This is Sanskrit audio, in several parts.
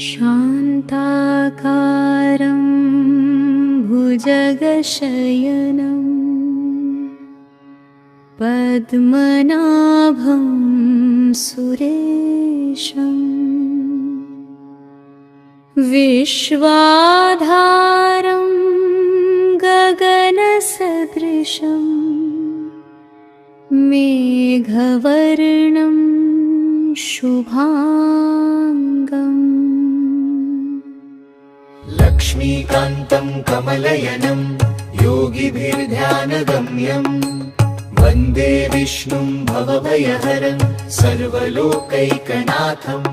शान्ताकारं भुजगशयनं पद्मनाभं सुरेशं विश्वाधारं गगनसदृशं मेघवर्णं शुभांगम् लक्ष्मीकान्तं कमलयनं योगिभिर्ध्यानगम्यं वन्दे विष्णुं भवभयहरं सर्वलोकैकनाथम्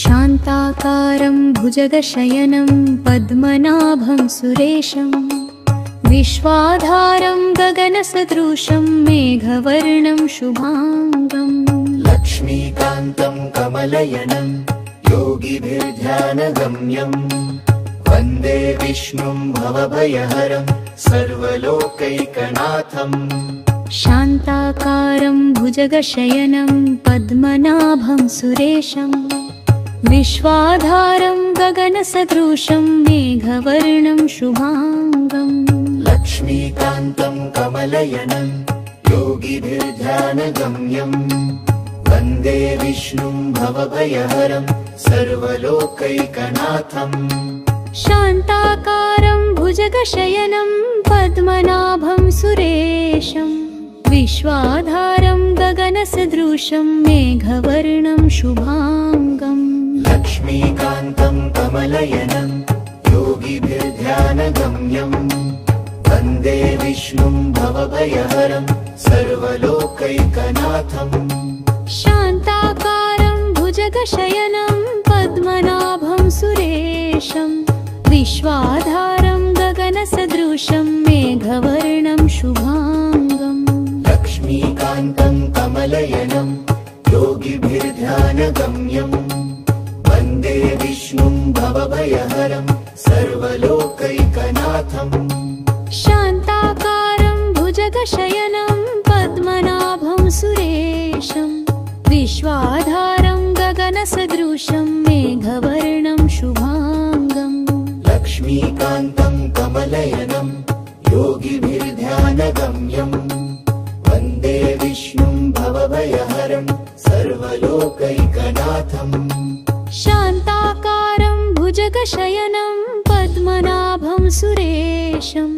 शान्ताकारं भुजगशयनं पद्मनाभं सुरेशं विश्वाधारं गगनसदृशं मेघवर्णं शुभांगम् लक्ष्मीकान्तं कमलयनं योगिभिर्ध्यानगम्यं वन्दे विष्णुं भवभयहरं सर्वलोकैकनाथम् शान्ताकारं भुजगशयनं पद्मनाभं सुरेशं विश्वाधारं गगनसदृशं मेघवर्णं शुभांगम् लक्ष्मीकान्तं कमलयनं योगिभिर्ध्यानगम्यं वन्दे विष्णुं भवभयहरं सर्वलोकैकनाथम् शान्ताकारं भुजगशयनं पद्मनाभं सुरेशं विश्वाधारं गगनसदृशं मेघवर्णं शुभांगम् लक्ष्मीकान्तं कमलयनं योगिभिर्ध्यानगम्यं वन्दे विष्णुं भवभयहरं सर्वलोकैकनाथम् शान्ताकारं भुजगशयनं पद्मनाभं सुरेशं विश्वाधारं गगनसदृशं मेघवर्णं शुभांगम् लक्ष्मीकान्तं कमलयनं योगिभिर्ध्यानगम्यं वन्दे विष्णुं भवभयहरं सर्वलोकैकनाथम् शान्ताकारं भुजगशयनं पद्मनाभं सुरेशं विश्वाधारं गगनसदृशं मेघवर्णं शुभांगम् लक्ष्मीकान्तं कमलयनं योगिभिर्ध्यानगम्यं वन्दे विष्णुं भवभयहरं सर्वलोकैकनाथम् शान्ताकारं भुजगशयनं पद्मनाभं सुरेशं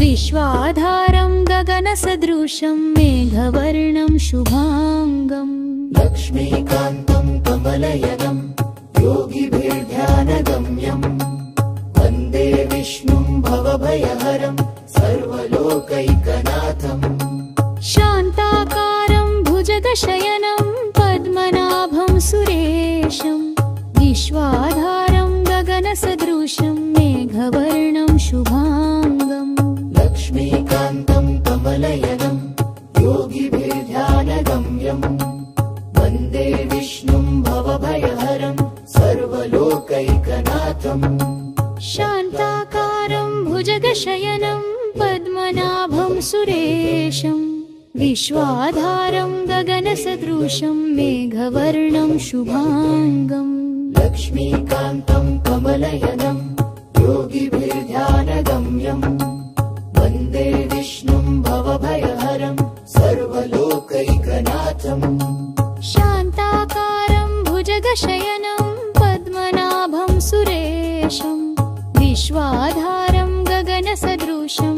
विश्वाधारं गगनसदृशं मेघवर्णं शुभांगम् लक्ष्मीकान्तं कमलयनं योगिभिर्ध्यानगम्यं वन्दे विष्णुं भवभयहरं सर्वलोकैकनाथम् शान्ताकारं भुजगशयनं पद्मनाभं सुरेशं विश्वाधारं गगनसदृशं मेघवर्णं शुभांगम् लक्ष्मीकान्तं कमलयनं योगिभिर्ध्यानगम्यं वन्दे विष्णुं भवभयहरं सर्वलोकैकनाथम् शान्ताकारं भुजगशयनं पद्मनाभं सुरेशं विश्वाधारं गगनसदृशं मेघवर्णं शुभांगम् लक्ष्मीकान्तं कमलयनं योगिभिर्ध्यानगम्यं वन्दे विष्णुं भवभयहरं सर्वलोकैकनाथम् शान्ताकारं भुजगशयनं पद्मनाभं सुरेशं विश्वाधारं गगनसदृशं